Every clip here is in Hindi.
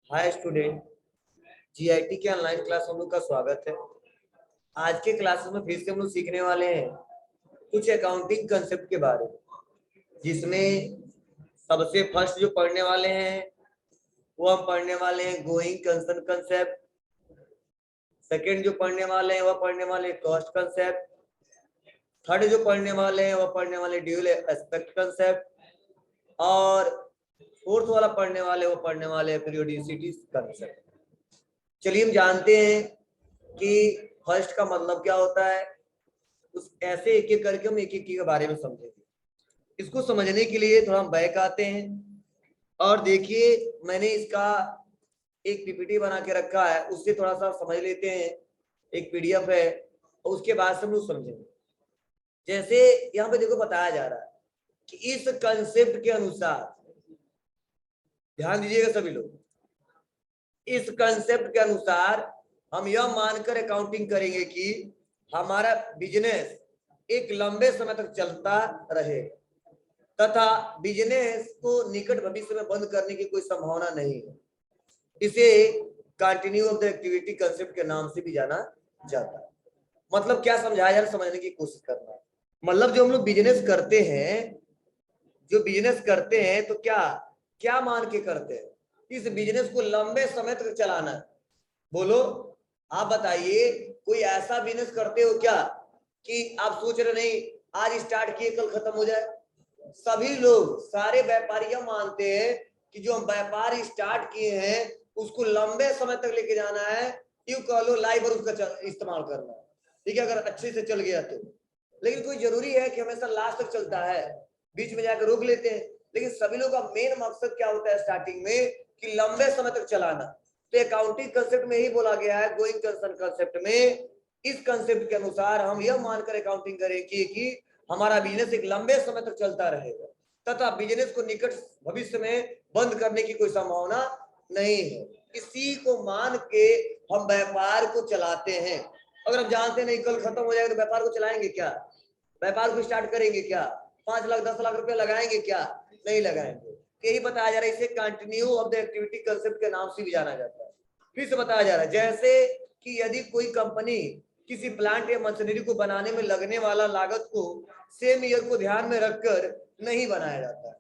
Hi student. जीआईटी के ऑनलाइन क्लास हम लोग का स्वागत है। आज के क्लासेस में फिर से हम लोग सीखने वाले हैं कुछ अकाउंटिंग कंसेप्ट के बारे में, जिसमें सबसे फर्स्ट जो पढ़ने वाले हैं वो हम पढ़ने वाले हैं गोइंग कंसर्न कंसेप्ट। सेकंड जो पढ़ने वाले हैं वह पढ़ने वाले कॉस्ट कंसेप्ट। थर्ड जो पढ़ने वाले हैं वह पढ़ने वाले ड्यूल एस्पेक्ट कंसेप्ट। और फोर्थ वाला पढ़ने वाले वो पढ़ने वाले पीरियोडिसिटी कंसेप्ट। चलिए हम जानते हैं कि फर्स्ट का मतलब क्या होता है। उस ऐसे एक एक करके हम एक एक के बारे में समझेंगे। इसको समझने के लिए थोड़ा हम बैक आते हैं और देखिए मैंने इसका एक पीपीटी बना के रखा है, उससे थोड़ा सा समझ लेते हैं। एक पीडीएफ है और उसके बाद से हम लोग समझेंगे। जैसे यहाँ पे देखो बताया जा रहा है कि इस कंसेप्ट के अनुसार, ध्यान दीजिएगा सभी लोग, इस कंसेप्ट के अनुसार हम यह मानकर अकाउंटिंग करेंगे कि हमारा बिजनेस एक लंबे समय तक चलता रहे तथा बिजनेस को निकट भविष्य में बंद करने की कोई संभावना नहीं है। इसे continue of the activity concept के नाम से भी जाना जाता है। मतलब क्या समझाया जा रहा है, समझने की कोशिश करना है। मतलब जो हम लोग बिजनेस करते हैं, तो क्या क्या मान के करते हैं, इस बिजनेस को लंबे समय तक चलाना है। बोलो, आप बताइए, कोई ऐसा बिजनेस करते हो क्या कि आप सोच रहे नहीं आज स्टार्ट किए कल खत्म हो जाए। सभी लोग, सारे व्यापारी यह मानते हैं कि जो हम व्यापार स्टार्ट किए हैं उसको लंबे समय तक लेके जाना है, यूं कह लो लाइव और उसका इस्तेमाल करना है। ठीक है, अगर अच्छे से चल गया तो। लेकिन कोई जरूरी है कि हमेशा लास्ट तक चलता है, बीच में जाकर रोक लेते हैं। लेकिन सभी लोग का मेन मकसद क्या होता है स्टार्टिंग में, कि लंबे समय तक चलाना। तो अकाउंटिंग कंसेप्ट में ही बोला गया है, गोइंग कंसर्न कंसेप्ट में, इस कंसेप्ट के अनुसार हम यह मानकर अकाउंटिंग करेंगे कि हमारा बिजनेस एक लंबे समय तक चलता रहेगा तथा बिजनेस को निकट भविष्य में बंद करने की कोई संभावना नहीं है। इसी को मान के हम व्यापार को चलाते हैं। अगर हम जानते नहीं कल खत्म हो जाएगा तो व्यापार को चलाएंगे क्या? व्यापार को स्टार्ट करेंगे क्या? 5 लाख 10 लाख रुपए लगाएंगे क्या? नहीं लगाएंगे। यही बताया जा रहा है, इसे continue of the activity concept के नाम से भी जाना जाता है। फिर से बताया जा रहा है, जैसे कि यदि कोई कंपनी किसी प्लांट या मशीनरी को बनाने में लगने वाला लागत को सेम ईयर को ध्यान में रखकर नहीं बनाया जाता है।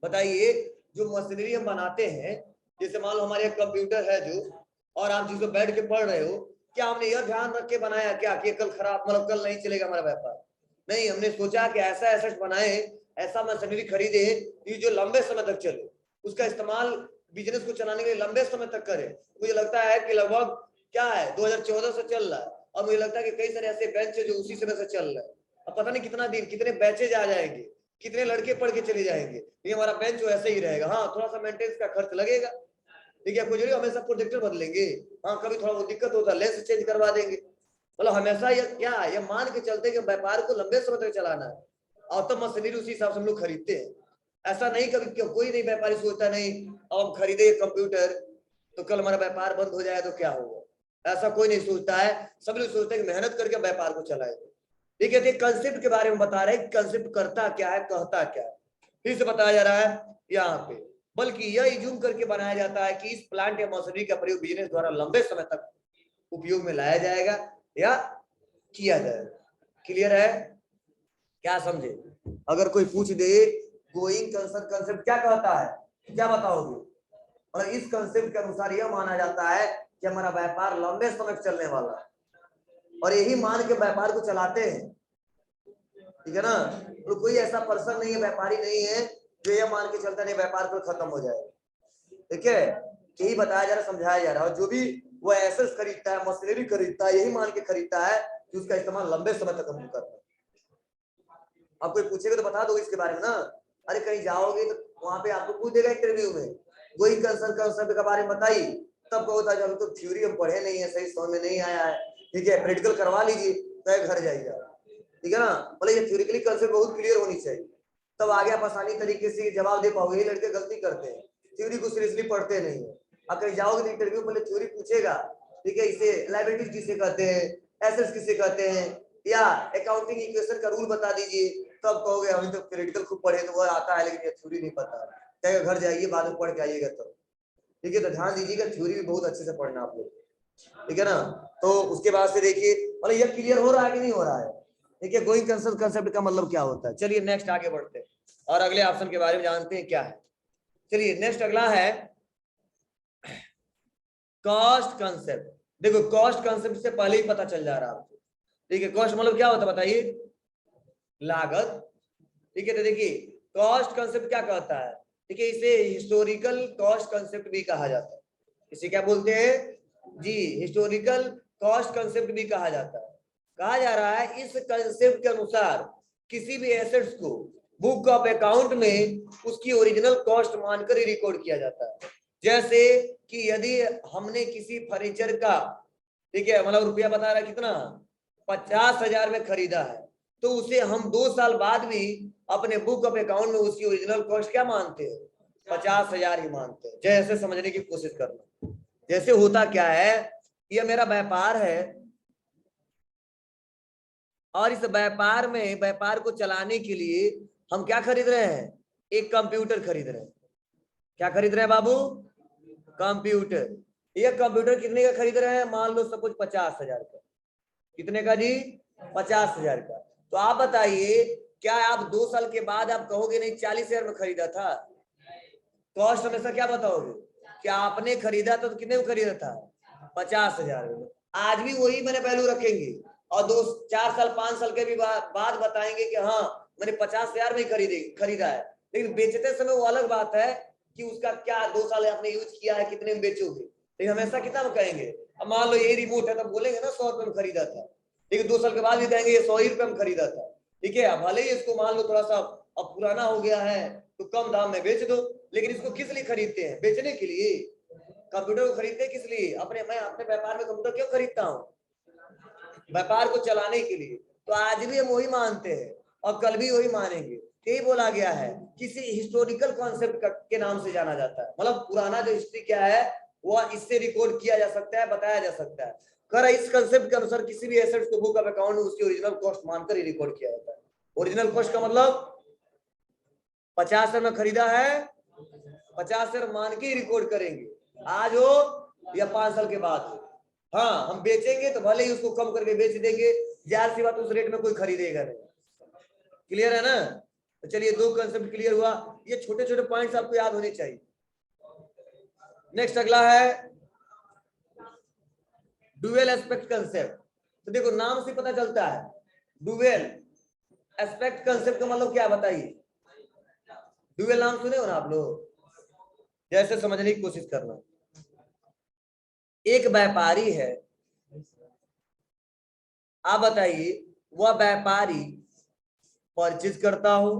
बताइए, जो मशीनरी हम बनाते हैं, जैसे मान लो हमारे एक कंप्यूटर है जो, और आप जिसको बैठ के पढ़ रहे हो, क्या हमने यह ध्यान रख के बनाया क्या कि कल खराब, मतलब कल नहीं चलेगा हमारा व्यापार? नहीं, हमने सोचा कि ऐसा एसेट बनाए, ऐसा मशीनरी खरीदे जो लंबे समय तक चले, उसका इस्तेमाल बिजनेस को चलाने के लिए लंबे समय तक करे। मुझे लगता है कि लगभग क्या है 2014 से चल रहा है, और मुझे लगता है कि कई सारे ऐसे बेंच है जो उसी समय से चल रहा है। अब पता नहीं कितना दिन, कितने बैचेज आ जाएंगे, कितने लड़के पढ़ के चले जाएंगे, ये हमारा बेंच ऐसे ही रहेगा। हाँ, थोड़ा सा मेंटेनेंस का खर्च लगेगा, ठीक है, कुछ नहीं, हमेशा प्रोजेक्टर बदलेंगे। हाँ, कभी थोड़ा वो दिक्कत होता है, लेंस चेंज करवा देंगे। मतलब हमेशा ये क्या है, ये मान के चलते कि व्यापार को लंबे समय तक चलाना है, और तब मशीनरी उसी हिसाब से हम लोग खरीदते हैं। ऐसा नहीं कभी कोई नहीं व्यापारी सोचता नहीं अब हम खरीदे कंप्यूटर तो कल हमारा व्यापार बंद हो जाए तो क्या होगा, ऐसा कोई नहीं सोचता है। सब लोग सोचते हैं कि मेहनत करके व्यापार को चलाएंगे। ठीक है, कंसेप्ट के बारे में बता रहे हैं, कंसेप्ट करता क्या है, कहता क्या है। फिर से बताया जा रहा है यहाँ पे, बल्कि यह इज्यूम करके बनाया जाता है कि इस प्लांट या मशीनरी का प्रयोग बिजनेस द्वारा लंबे समय तक उपयोग में लाया जाएगा या किया जाएगा। क्लियर है? क्या समझे? अगर कोई पूछ दे गोइंग कंसर्न कंसेप्ट क्या कहता है, क्या बताओगे? और इस कंसेप्ट के अनुसार यह माना जाता है कि हमारा व्यापार लंबे समय तक चलने वाला है, और यही मान के व्यापार को चलाते हैं। ठीक है ना? तो कोई ऐसा पर्सन नहीं है, व्यापारी नहीं है जो यह मान के चलता नहीं व्यापार को खत्म हो जाएगा। ठीक है, यही बताया जा रहा, समझाया जा रहा है। और जो भी वो एसेट्स खरीदता है, मशीनरी खरीदता है, यही मान के खरीदता है कि उसका इस्तेमाल लंबे समय तक हम करते हैं। अब कोई पूछेगा तो बता दो इसके बारे में ना। अरे कहीं जाओगे तो वहां पे आपको पूछ देगा इंटरव्यू में, वही कंसेप्ट के बारे में बताइए, तब होता है तो थ्योरी हम पढ़े नहीं है, सही समझ में नहीं आया है। ठीक है, प्रैक्टिकल करवा लीजिए तो घर जाइए। ठीक है ना? मतलब ये थ्योरिकली कंसेप्ट बहुत क्लियर होनी चाहिए, तब आगे आप आसानी तरीके से जवाब दे पाओगे। ये लड़के गलती करते हैं, थ्योरी को सीरियसली पढ़ते नहीं है। आप कहीं जाओगे तो इंटरव्यू पहले थ्योरी पूछेगा। ठीक है, इसे लायबिलिटीज किसे कहते हैं, एसेट्स किसे कहते हैं, या अकाउंटिंग इक्वेशन का रूल बता दीजिए, तब कहोगे हम तो प्रैक्टिकल खूब पढ़े तो वो आता है लेकिन ये थ्योरी नहीं पता। कहेगा घर जाइए बाद में पढ़ के आइएगा। तो ठीक है, तो ध्यान दीजिएगा, थ्योरी भी बहुत अच्छे से पढ़ना आप लोग, ठीक है ना। तो उसके बाद से देखिए मतलब यह क्लियर हो रहा है कि नहीं हो रहा है, ठीक है। गोइंग कंसेप्ट, कंसेप्ट का मतलब क्या होता है। चलिए नेक्स्ट आगे बढ़ते हैं और अगले ऑप्शन के बारे में जानते हैं क्या है। चलिए नेक्स्ट अगला है कॉस्ट कंसेप्ट। देखो कॉस्ट कंसेप्ट से पहले ही पता चल जा रहा है आपको, ठीक है। कॉस्ट मतलब क्या होता है बताइए, लागत, ठीक है। तो देखिए कॉस्ट कंसेप्ट क्या कहता है, ठीक है, इसे हिस्टोरिकल कॉस्ट कंसेप्ट भी कहा जाता है। इसे क्या बोलते हैं जी, हिस्टोरिकल कॉस्ट कंसेप्ट भी कहा जाता है। कहा जा रहा है इस कंसेप्ट के अनुसार किसी भी एसेट्स को बुक ऑफ अकाउंट में उसकी ओरिजिनल कॉस्ट मानकर ही रिकॉर्ड किया जाता है। जैसे कि यदि हमने किसी फर्नीचर का, ठीक है, मतलब रुपया बता रहा है कितना, 50,000 में खरीदा है, तो उसे हम 2 साल बाद भी अपने बुक ऑफ अकाउंट में उसकी ओरिजिनल कॉस्ट क्या मानते हैं, 50,000 ही मानते हैं। जैसे समझने की कोशिश करना, जैसे होता क्या है, यह मेरा व्यापार है और इस व्यापार में व्यापार को चलाने के लिए हम क्या खरीद रहे हैं, एक कंप्यूटर खरीद रहे हैं। क्या खरीद रहे हैं बाबू, कंप्यूटर। ये कंप्यूटर कितने का खरीद रहे हैं, मान लो सब कुछ 50,000 का। कितने का जी, 50,000 का। तो आप बताइए क्या आप 2 साल के बाद आप कहोगे नहीं 40,000 में खरीदा था, कॉस्ट हमेशा क्या बताओगे, क्या आपने खरीदा तो कितने में खरीदा था, 50,000 में। आज भी वही मैंने वैल्यू रखेंगे और 2 4 साल 5 साल के भी बाद बताएंगे कि हाँ मैंने 50,000 में खरीदा है। लेकिन बेचते समय वो अलग बात है कि उसका क्या 2 साल आपने यूज किया है, कितने में बेचोगे। लेकिन हमेशा कितना में कहेंगे, अब मान लो ये रिमोट है तब बोलेंगे ना 100 रुपए में खरीदा था, लेकिन 2 साल के बाद भी कहेंगे ये 100 ही रुपए में खरीदा था, ठीक है। अब भले ही इसको मान लो थोड़ा सा अब पुराना हो गया है तो कम दाम में बेच दो, लेकिन इसको किस लिए खरीदते हैं, बेचने के लिए। कंप्यूटर को खरीदते हैं किस लिए, मैं अपने व्यापार में कंप्यूटर क्यों खरीदता हूँ, व्यापार को चलाने के लिए। तो आज भी हम वही मानते हैं और कल भी वही मानेंगे। यही बोला गया है, किसी हिस्टोरिकल कॉन्सेप्ट के नाम से जाना जाता है, मतलब पुराना जो हिस्ट्री क्या है वह इससे रिकॉर्ड किया जा सकता है, बताया जा सकता है। कर इस कंसेप्ट के अनुसार किसी भी एसेट्स को बुक ऑफ अकाउंट में उसकी ओरिजिनल कॉस्ट मानकर ही रिकॉर्ड किया जाता है। ओरिजिनल कॉस्ट का मतलब 50,000 में खरीदा है, 50,000 मान के ही रिकॉर्ड करेंगे, आज हो या 5 साल के बाद हो। हाँ हम बेचेंगे तो भले ही उसको कम करके बेच देंगे, जाहिर सी बात उस रेट में कोई खरीदेगा नहीं। क्लियर है ना। तो चलिए 2 कंसेप्ट क्लियर हुआ, ये छोटे छोटे पॉइंट्स आपको याद होने चाहिए। नेक्स्ट अगला है डुअल एस्पेक्ट कंसेप्ट। तो देखो नाम से पता चलता है डुअल एस्पेक्ट कंसेप्ट का मतलब क्या बताइए, डुअल नाम सुने हो ना आप लोग, जैसे समझने की कोशिश करना। एक व्यापारी है, आप बताइए वह व्यापारी परचेज करता हो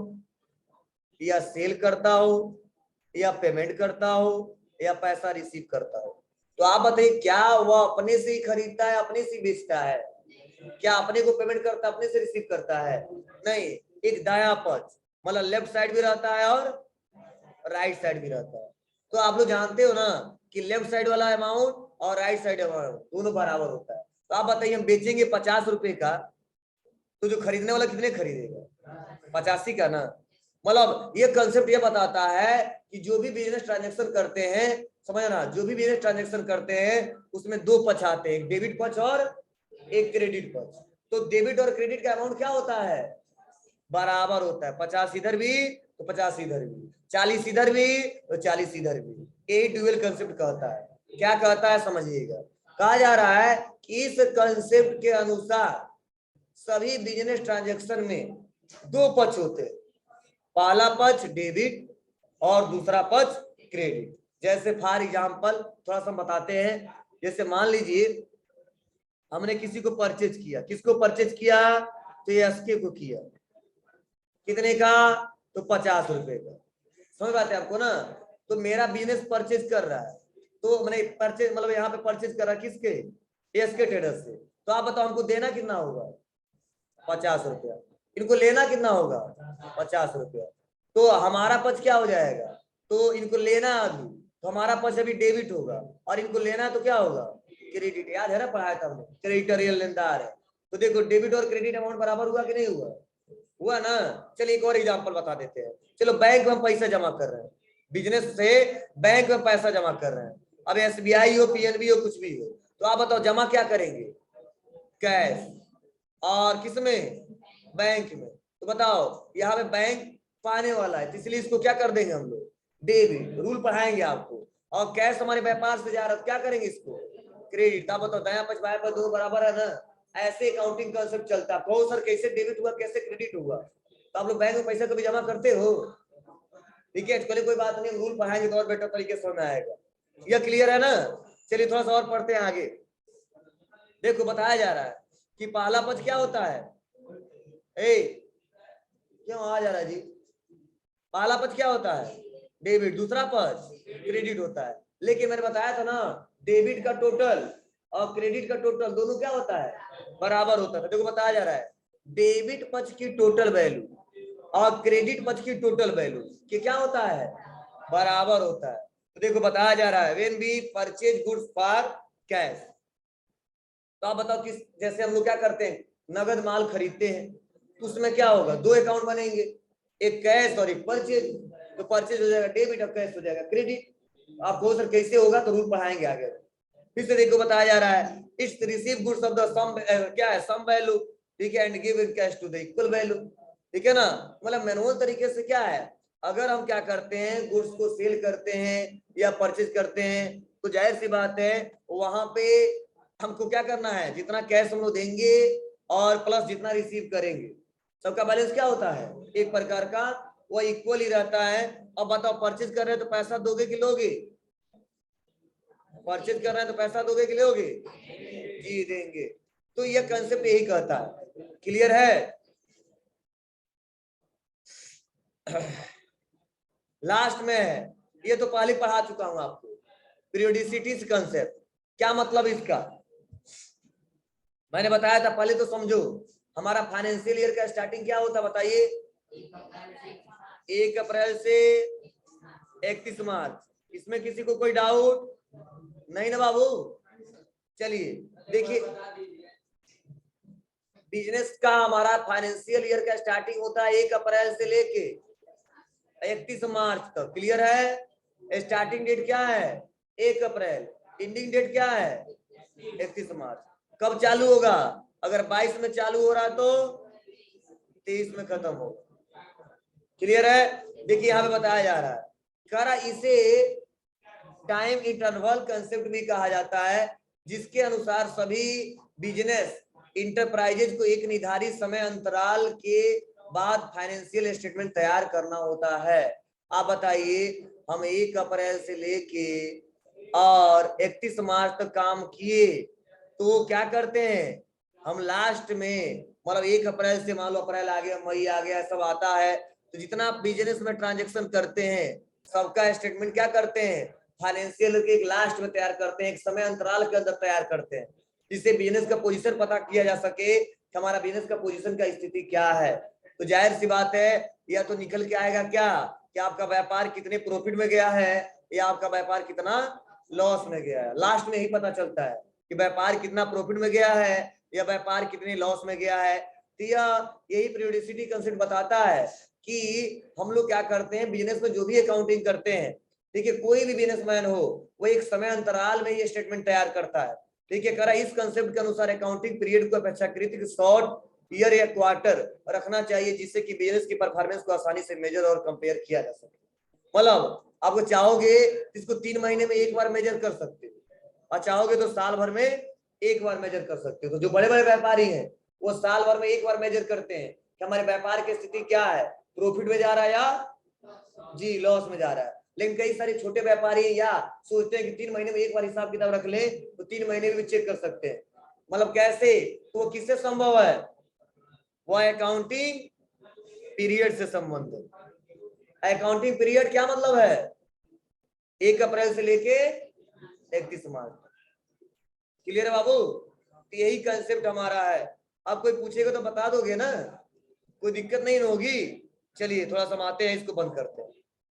या सेल करता हो या पेमेंट करता हो या पैसा रिसीव करता हो। तो आप बताइए क्या वह अपने से ही खरीदता है, अपने से ही बेचता है, क्या अपने को पेमेंट करता है, अपने से रिसीव करता है, नहीं। एक दायां पक्ष मतलब लेफ्ट साइड भी रहता है और राइट साइड भी रहता है। तो आप लोग जानते हो ना कि लेफ्ट साइड वाला अमाउंट और राइट साइड अमाउंट दोनों बराबर होता है। तो आप बताइए हम बेचेंगे 50 रुपए का, तो जो खरीदने वाला कितने खरीदेगा, 85 का ना। मतलब ये कंसेप्ट ये बताता है कि जो भी बिजनेस ट्रांजैक्शन करते हैं, समझना, जो भी बिजनेस ट्रांजैक्शन करते हैं उसमें 2 पक्ष आते हैं, एक डेबिट पक्ष और एक क्रेडिट पक्ष। तो डेबिट और क्रेडिट का अमाउंट क्या होता है, बराबर होता है। 50 इधर भी तो 50 इधर भी, 40 इधर भी तो 40 इधर भी। ये डुअल कंसेप्ट कहता है। क्या कहता है समझिएगा, कहा जा रहा है कि इस कंसेप्ट के अनुसार सभी बिजनेस ट्रांजैक्शन में 2 पक्ष होते हैं, पहला पक्ष डेबिट और दूसरा पक्ष क्रेडिट। जैसे फॉर एग्जांपल थोड़ा सा बताते हैं, जैसे मान लीजिए हमने किसी को परचेज किया, किसको परचेज किया, तो एसके को किया, कितने का, तो 50 रुपए का। समझ बात है आपको ना। तो मेरा बिजनेस परचेज कर रहा है, तो मैंने परचेज मतलब यहाँ पे परचेज कर रहा है किसके, एसके ट्रेडर्स से। तो आप बताओ हमको देना कितना होगा, 50 रुपया, इनको लेना कितना होगा, 50 रुपया। तो हमारा पक्ष क्या हो जाएगा, तो इनको लेना अभी, तो हमारा पक्ष अभी डेबिट होगा और इनको लेना तो क्या होगा, क्रेडिट। याद है ना, पढ़ाया था हमने, क्रेडिटर लेनदार है। तो देखो डेबिट और क्रेडिट अमाउंट बराबर हुआ कि नहीं हुआ, हुआ ना। चलिए एक और एग्जांपल बता देते हैं। चलो बैंक में हम पैसा जमा कर रहे हैं, बिजनेस से बैंक में पैसा जमा कर रहे हैं। अब SBI हो, PNB हो, कुछ भी हो, तो आप बताओ जमा क्या करेंगे? कैश। और किसमें? बैंक में। तो बताओ यहाँ पे बैंक पाने वाला है, इसलिए इसको क्या कर देंगे हम लोग? डेबिट। रूल पढ़ाएंगे आपको। और कैश हमारे व्यापार से जा रहा है, क्या करेंगे इसको? क्रेडिट। आप बताओ दाया पक्ष बाया पक्ष दोनों बराबर है ना? ऐसे अकाउंटिंग कंसेप्ट चलता है। कहो सर कैसे डेबिट हुआ, कैसे क्रेडिट हुआ? तो आप लोग बैंक में पैसा कभी जमा करते हो? ठीक है, चलिए कोई बात नहीं, रूल पढ़ाएंगे तो और बेटर तरीके से समझ में आएगा। यह क्लियर है ना? चलिए थोड़ा सा और पढ़ते हैं आगे। देखो बताया जा रहा है कि पहला पक्ष क्या होता है? क्यों आ जा रहा है जी? पहला पक्ष क्या होता है? डेबिट। दूसरा पक्ष क्रेडिट होता है। लेकिन मैंने बताया था ना, डेबिट का टोटल और क्रेडिट का टोटल दोनों क्या होता है? बराबर होता है। देखो बताया जा रहा है डेबिट पक्ष की टोटल वैल्यू और क्रेडिट पक्ष की टोटल वैल्यू कि क्या होता है? बराबर होता है। तो देखो बताया जा रहा है when we purchase goods for cash. तो आप बताओ किस, जैसे हम लोग क्या करते हैं, नगद माल खरीदते हैं, तो उसमें क्या होगा? दो अकाउंट बनेंगे, एक कैश और एक परचेज। तो परचेज हो जाएगा डेबिट और कैश हो जाएगा क्रेडिट। आप वो सर कैसे होगा, तो रूल पढ़ाएंगे आगे। फिर से देखो बताया जा रहा है it's receive goods of the sum, क्या है? Sum value. ठीक है, and give in cash to the equal value. ठीक है ना? मतलब मैनुअल तरीके से क्या है, अगर हम क्या करते हैं, गुड्स को सेल करते हैं या परचेज करते हैं, तो जाहिर सी बात है वहां पे हमको क्या करना है, जितना कैश हम लोग देंगे और प्लस जितना रिसीव करेंगे, सबका बैलेंस क्या होता है? एक प्रकार का वो इक्वल ही रहता है। अब बताओ परचेज कर रहे हैं तो पैसा दोगे कि लोगे? परचेज कर रहे हैं तो पैसा दोगे कि लोगे? जी देंगे। तो यह कंसेप्ट यही कहता है। क्लियर है? लास्ट में है, ये तो पहले पढ़ा चुका हूं आपको, पीरियोडिसिटी कंसेप्ट। क्या मतलब इसका? मैंने बताया था, पहले तो समझो हमारा फाइनेंशियल ईयर का स्टार्टिंग क्या होता बताइए? 1 अप्रैल से 31 मार्च। इसमें किसी को कोई डाउट नहीं ना बाबू? चलिए देखिए, बिजनेस का हमारा फाइनेंशियल ईयर का स्टार्टिंग होता है 1 अप्रैल से लेके 31 मार्च तक। क्लियर है? स्टार्टिंग डेट क्या है? 1 अप्रैल। एंडिंग डेट क्या है? 31 मार्च। कब चालू होगा? अगर 22 में चालू हो रहा तो 23 में खत्म होगा। क्लियर है? देखिए यहाँ पे बताया जा रहा है, करा इसे टाइम इंटरवल कंसेप्ट भी कहा जाता है, जिसके अनुसार सभी बिजनेस इंटरप्राइजेज को एक निर्धारित समय अंतराल के बाद फाइनेंशियल स्टेटमेंट तैयार करना होता है। आप बताइए, हम 1 अप्रैल से लेके और 31 मार्च तक काम किए, तो क्या करते हैं हम लास्ट में, मतलब 1 अप्रैल से मान लो अप्रैल आ गया, मई आ गया, सब आता है, तो जितना बिजनेस में ट्रांजेक्शन करते हैं सबका स्टेटमेंट क्या करते हैं? फाइनेंशियल के एक लास्ट में तैयार करते हैं, एक समय अंतराल के अंदर तैयार करते हैं, जिससे बिजनेस का पोजीशन पता किया जा सके कि हमारा बिजनेस का पोजीशन का स्थिति क्या है। तो जाहिर सी बात है, या तो निकल के आएगा क्या कि आपका व्यापार कितने प्रॉफिट में गया है या आपका व्यापार कितना लॉस में गया है। लास्ट में ही पता चलता है कि व्यापार कितना प्रॉफिट में गया है या व्यापार कितने लॉस में गया है। तो यही पीरियोडिसिटी कंसेप्ट बताता है कि हम लोग क्या करते हैं बिजनेस में, जो भी अकाउंटिंग करते हैं, ठीक है, कोई भी बिजनेसमैन हो वो एक समय अंतराल में ये स्टेटमेंट तैयार करता है। ठीक है, करा इस कंसेप्ट के अनुसार अकाउंटिंग पीरियड को अपेक्षाकृत शॉर्ट ईयर या क्वार्टर रखना चाहिए, जिससे कि बिजनेस की परफॉर्मेंस को आसानी से मेजर और कंपेयर किया जा सके। मतलब आपको चाहोगे इसको 3 महीने में एक बार मेजर कर सकते हो और चाहोगे तो साल भर में एक बार मेजर कर सकते हो। तो जो बड़े बड़े व्यापारी हैं वो साल भर में एक बार मेजर करते हैं कि हमारे व्यापार की स्थिति क्या है, प्रॉफिट में जा रहा है या जी लॉस में जा रहा है। लेकिन कई सारे छोटे व्यापारी या सोचते हैं कि 3 महीने में एक बार हिसाब किताब रख ले, तो 3 महीने में भी चेक कर सकते हैं। मतलब कैसे? तो वो किससे संभव है? वो अकाउंटिंग पीरियड से संबंधित। अकाउंटिंग पीरियड क्या मतलब है? 1 अप्रैल से लेके 31 मार्च। क्लियर है बाबू? तो यही कंसेप्ट हमारा है। अब कोई पूछेगा तो बता दोगे ना, कोई दिक्कत नहीं होगी। चलिए थोड़ा समाते हैं, इसको बंद करते हैं।